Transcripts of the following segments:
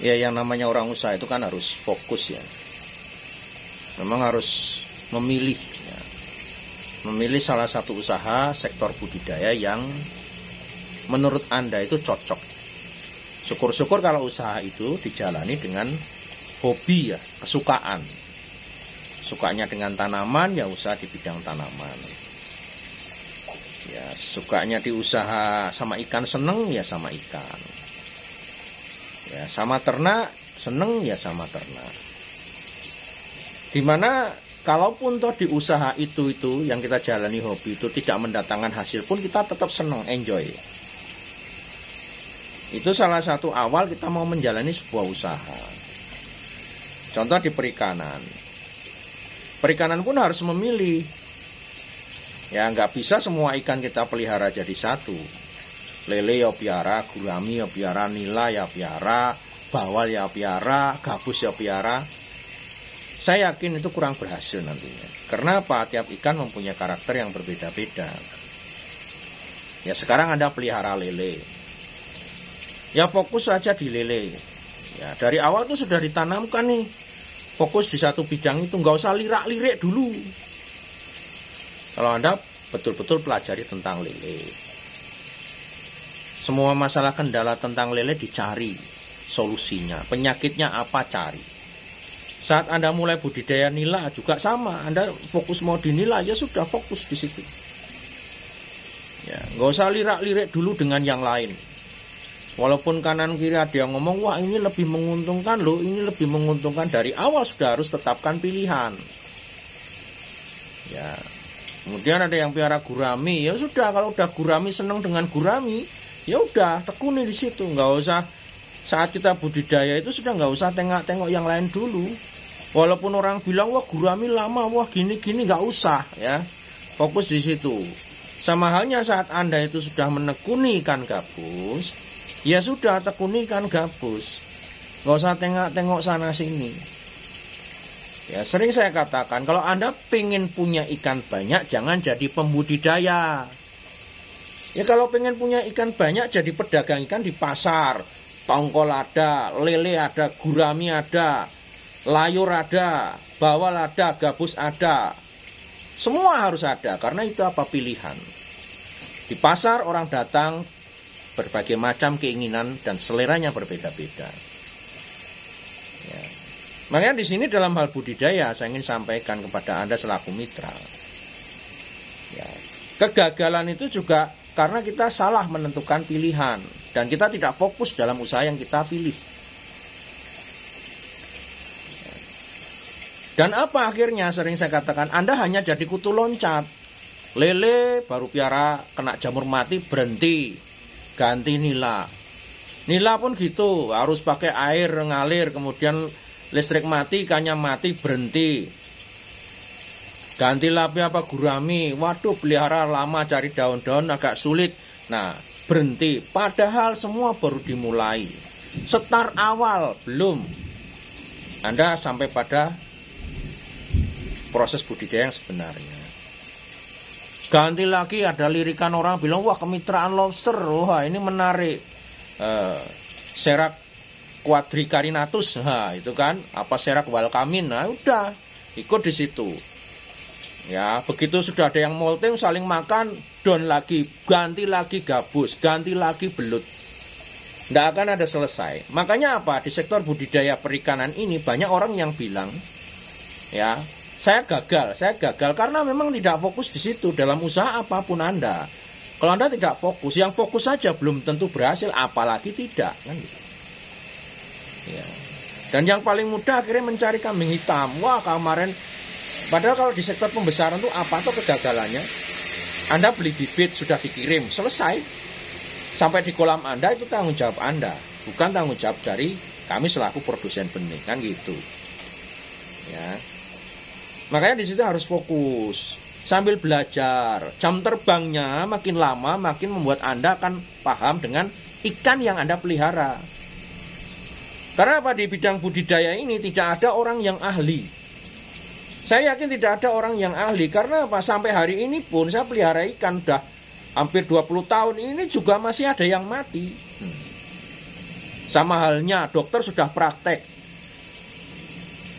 Ya yang namanya orang usaha itu kan harus fokus ya. Memang harus memilih ya. Memilih salah satu usaha sektor budidaya yang menurut Anda itu cocok. Syukur-syukur kalau usaha itu dijalani dengan hobi ya, kesukaan. Sukanya dengan tanaman ya usaha di bidang tanaman. Ya, sukanya di usaha sama ikan seneng ya sama ikan. Ya, sama ternak seneng ya sama ternak. Dimana kalaupun toh di usaha itu yang kita jalani hobi itu tidak mendatangkan hasil pun kita tetap seneng, enjoy. Itu salah satu awal kita mau menjalani sebuah usaha. Contoh di perikanan. Perikanan pun harus memilih. Ya nggak bisa semua ikan kita pelihara jadi satu. Lele ya piara, gurami ya piara, nila ya piara, bawal ya piara, gabus ya piara. Saya yakin itu kurang berhasil nantinya. Karena apa? Tiap ikan mempunyai karakter yang berbeda-beda. Ya sekarang Anda pelihara lele. Ya fokus saja di lele. Ya dari awal tuh sudah ditanamkan nih. Fokus di satu bidang itu, nggak usah lirak-lirik dulu. Kalau Anda betul-betul pelajari tentang lele. Semua masalah kendala tentang lele dicari solusinya. Penyakitnya apa cari. Saat Anda mulai budidaya nila juga sama. Anda fokus mau di nila ya sudah fokus di situ. Ya, nggak usah lirak-lirik dulu dengan yang lain. Walaupun kanan kiri ada yang ngomong, wah ini lebih menguntungkan loh, ini lebih menguntungkan. Dari awal sudah harus tetapkan pilihan. Ya, kemudian ada yang piara gurami, ya sudah kalau udah gurami seneng dengan gurami. Ya udah, tekuni di situ, nggak usah saat kita budidaya itu sudah nggak usah tengok-tengok yang lain dulu. Walaupun orang bilang wah gurami lama, wah gini-gini nggak usah ya, fokus di situ. Sama halnya saat Anda itu sudah menekuni ikan gabus, ya sudah tekuni ikan gabus, nggak usah tengok-tengok sana sini. Ya sering saya katakan kalau Anda pengen punya ikan banyak, jangan jadi pembudidaya. Ya kalau pengen punya ikan banyak jadi pedagang ikan di pasar. Tongkol ada, lele ada, gurami ada, layur ada, bawal ada, gabus ada. Semua harus ada karena itu apa pilihan. Di pasar orang datang berbagai macam keinginan dan seleranya berbeda-beda. Ya. Makanya di sini dalam hal budidaya saya ingin sampaikan kepada Anda selaku mitra. Ya. Kegagalan itu juga karena kita salah menentukan pilihan dan kita tidak fokus dalam usaha yang kita pilih. Dan apa akhirnya sering saya katakan Anda hanya jadi kutu loncat. Lele baru piara kena jamur mati berhenti, ganti nila. Nila pun gitu, harus pakai air ngalir, kemudian listrik mati, ikannya mati berhenti. Ganti lapi apa gurami, waduh pelihara lama cari daun-daun agak sulit. Nah berhenti, padahal semua baru dimulai. Start awal belum. Anda sampai pada proses budidaya yang sebenarnya. Ganti lagi ada lirikan orang bilang wah kemitraan lobster, wah ini menarik. Serak quadricarinatus, itu kan apa serak walkamin, nah udah ikut di situ. Ya, begitu sudah ada yang molting saling makan, down lagi, ganti lagi gabus, ganti lagi belut. Tidak akan ada selesai. Makanya apa? Di sektor budidaya perikanan ini banyak orang yang bilang, ya, saya gagal karena memang tidak fokus di situ dalam usaha apapun Anda. Kalau Anda tidak fokus, yang fokus saja belum tentu berhasil, apalagi tidak, kan gitu. Ya. Dan yang paling mudah akhirnya mencari kambing hitam. Wah, kemarin padahal kalau di sektor pembesaran itu apa tuh kegagalannya? Anda beli bibit sudah dikirim, selesai. Sampai di kolam Anda itu tanggung jawab Anda, bukan tanggung jawab dari kami selaku produsen benih, kan gitu. Ya. Makanya di situ harus fokus sambil belajar. Jam terbangnya makin lama makin membuat Anda akan paham dengan ikan yang Anda pelihara. Karena apa? Di bidang budidaya ini tidak ada orang yang ahli. Saya yakin tidak ada orang yang ahli. Karena apa? Sampai hari ini pun saya pelihara ikan udah hampir 20 tahun ini juga masih ada yang mati. Sama halnya dokter sudah praktek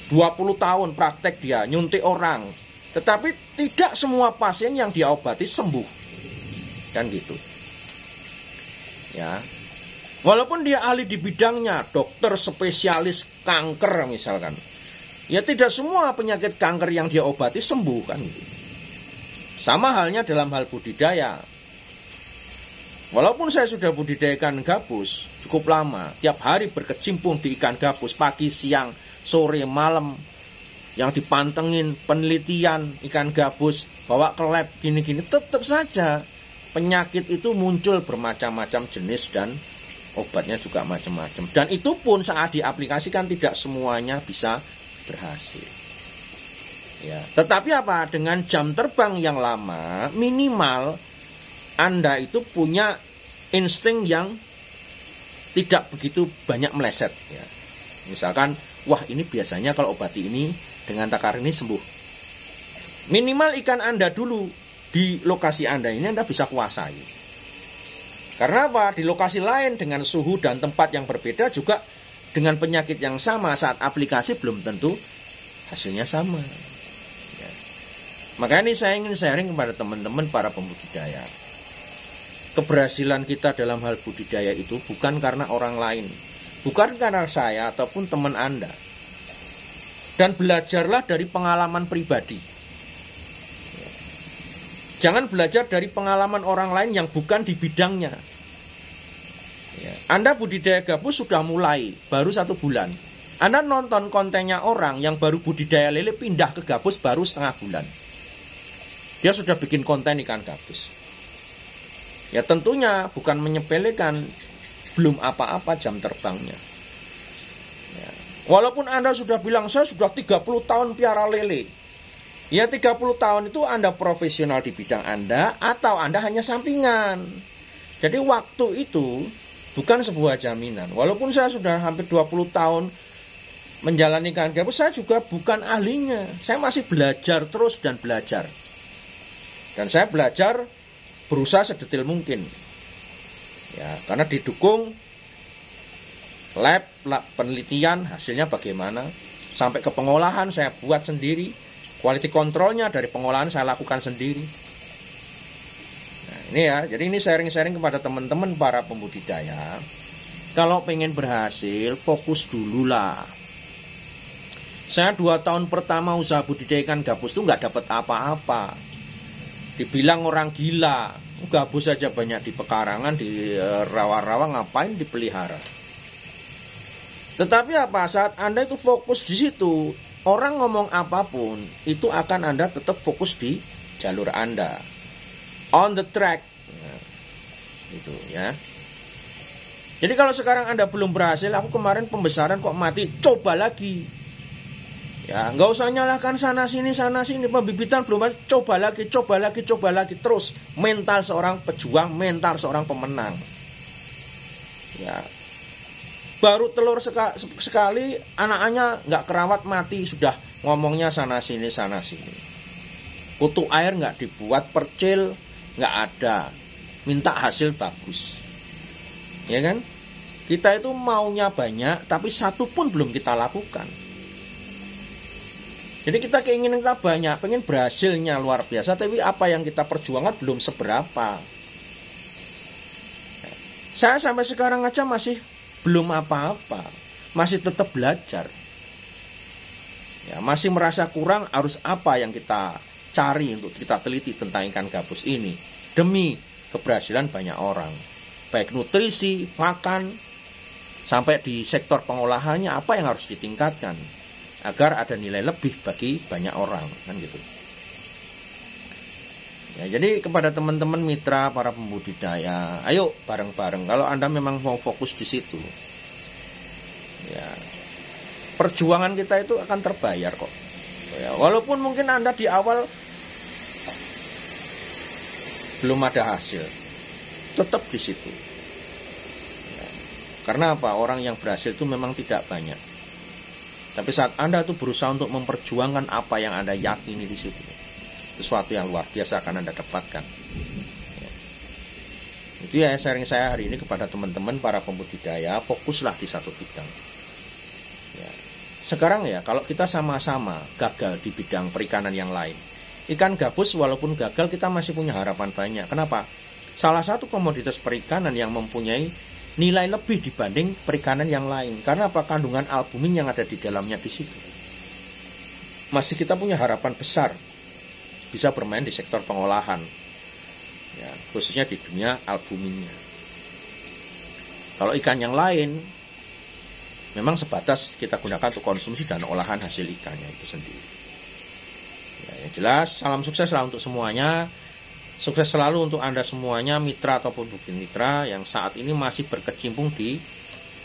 20 tahun praktek dia nyuntik orang, tetapi tidak semua pasien yang dia obati sembuh. Kan gitu. Ya. Walaupun dia ahli di bidangnya, dokter spesialis kanker misalkan. Ya tidak semua penyakit kanker yang dia obati sembuh kan gitu. Sama halnya dalam hal budidaya. Walaupun saya sudah budidayakan gabus cukup lama, tiap hari berkecimpung di ikan gabus, pagi, siang, sore, malam, yang dipantengin penelitian ikan gabus, bawa ke lab, gini-gini, tetap saja penyakit itu muncul bermacam-macam jenis dan obatnya juga macam-macam. Dan itu pun saat diaplikasikan tidak semuanya bisa berhasil. Ya, tetapi apa? Dengan jam terbang yang lama, minimal Anda itu punya insting yang tidak begitu banyak meleset. Ya. Misalkan, wah ini biasanya kalau obati ini dengan takar ini sembuh. Minimal ikan Anda dulu di lokasi Anda ini Anda bisa kuasai. Karena apa? Di lokasi lain dengan suhu dan tempat yang berbeda juga dengan penyakit yang sama saat aplikasi belum tentu hasilnya sama. Ya. Makanya ini saya ingin sharing kepada teman-teman para pembudidaya. Keberhasilan kita dalam hal budidaya itu bukan karena orang lain, bukan karena saya ataupun teman Anda. Dan belajarlah dari pengalaman pribadi. Jangan belajar dari pengalaman orang lain yang bukan di bidangnya. Anda budidaya gabus sudah mulai, baru 1 bulan. Anda nonton kontennya orang yang baru budidaya lele pindah ke gabus baru setengah bulan. Dia sudah bikin konten ikan gabus. Ya tentunya bukan menyepelekan, belum apa-apa jam terbangnya. Ya. Walaupun Anda sudah bilang, saya sudah 30 tahun piara lele. Ya 30 tahun itu Anda profesional di bidang Anda, atau Anda hanya sampingan. Jadi waktu itu bukan sebuah jaminan. Walaupun saya sudah hampir 20 tahun menjalani ikan gabus, saya juga bukan ahlinya. Saya masih belajar terus dan belajar. Dan saya belajar berusaha sedetail mungkin. Ya, karena didukung lab penelitian, hasilnya bagaimana, sampai ke pengolahan saya buat sendiri, quality controlnya dari pengolahan saya lakukan sendiri. Nah, ini ya, jadi ini sharing-sharing kepada teman-teman para pembudidaya. Kalau pengen berhasil, fokus dulu lah. Saya 2 tahun pertama usaha budidaya ikan gabus itu nggak dapat apa-apa. Dibilang orang gila, gabus saja banyak di pekarangan, di rawa-rawa, ngapain dipelihara. Tetapi apa, saat Anda itu fokus di situ, orang ngomong apapun, itu akan Anda tetap fokus di jalur Anda. On the track. Nah, itu ya. Jadi kalau sekarang Anda belum berhasil, aku kemarin pembesaran kok mati, coba lagi. Ya, nggak usah nyalahkan sana sini, pembibitan belum masuk, coba lagi, terus mental seorang pejuang, mental seorang pemenang. Ya, baru telur sekali, anak-anaknya nggak kerawat mati, sudah ngomongnya sana sini. Kutu air nggak dibuat, percil nggak ada, minta hasil bagus. Ya kan? Kita itu maunya banyak, tapi satu pun belum kita lakukan. Jadi kita keinginan kita banyak, pengen berhasilnya luar biasa, tapi apa yang kita perjuangkan belum seberapa. Saya sampai sekarang aja masih belum apa-apa, masih tetap belajar. Ya, masih merasa kurang, harus apa yang kita cari untuk kita teliti tentang ikan gabus ini demi keberhasilan banyak orang. Baik nutrisi, makan, sampai di sektor pengolahannya apa yang harus ditingkatkan agar ada nilai lebih bagi banyak orang, kan gitu. Ya, jadi kepada teman-teman mitra para pembudidaya, ayo bareng-bareng. Kalau Anda memang mau fokus di situ, ya perjuangan kita itu akan terbayar kok. Ya, walaupun mungkin Anda di awal belum ada hasil, tetap di situ. Ya, karena apa? Orang yang berhasil itu memang tidak banyak. Tapi saat Anda itu berusaha untuk memperjuangkan apa yang Anda yakini di situ, sesuatu yang luar biasa akan Anda dapatkan. Ya. Itu ya sharing saya hari ini kepada teman-teman para pembudidaya, fokuslah di satu bidang. Ya. Sekarang ya, kalau kita sama-sama gagal di bidang perikanan yang lain, ikan gabus walaupun gagal kita masih punya harapan banyak. Kenapa? Salah satu komoditas perikanan yang mempunyai nilai lebih dibanding perikanan yang lain. Karena apa? Kandungan albumin yang ada di dalamnya di situ. Masih kita punya harapan besar bisa bermain di sektor pengolahan, ya, khususnya di dunia albuminnya. Kalau ikan yang lain memang sebatas kita gunakan untuk konsumsi dan olahan hasil ikannya itu sendiri. Ya, yang jelas salam sukses lah untuk semuanya. Sukses selalu untuk Anda semuanya, mitra ataupun bukan mitra yang saat ini masih berkecimpung di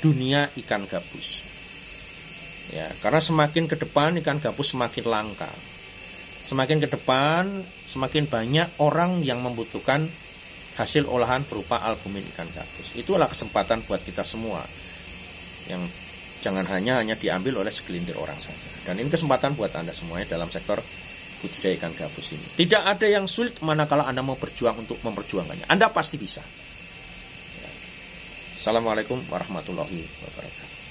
dunia ikan gabus. Ya, karena semakin ke depan ikan gabus semakin langka. Semakin ke depan semakin banyak orang yang membutuhkan hasil olahan berupa albumin ikan gabus. Itulah kesempatan buat kita semua. Yang jangan hanya diambil oleh segelintir orang saja. Dan ini kesempatan buat Anda semuanya dalam sektor budidaya ikan gabus ini. Tidak ada yang sulit manakala Anda mau berjuang untuk memperjuangkannya. Anda pasti bisa. Ya. Assalamualaikum warahmatullahi wabarakatuh.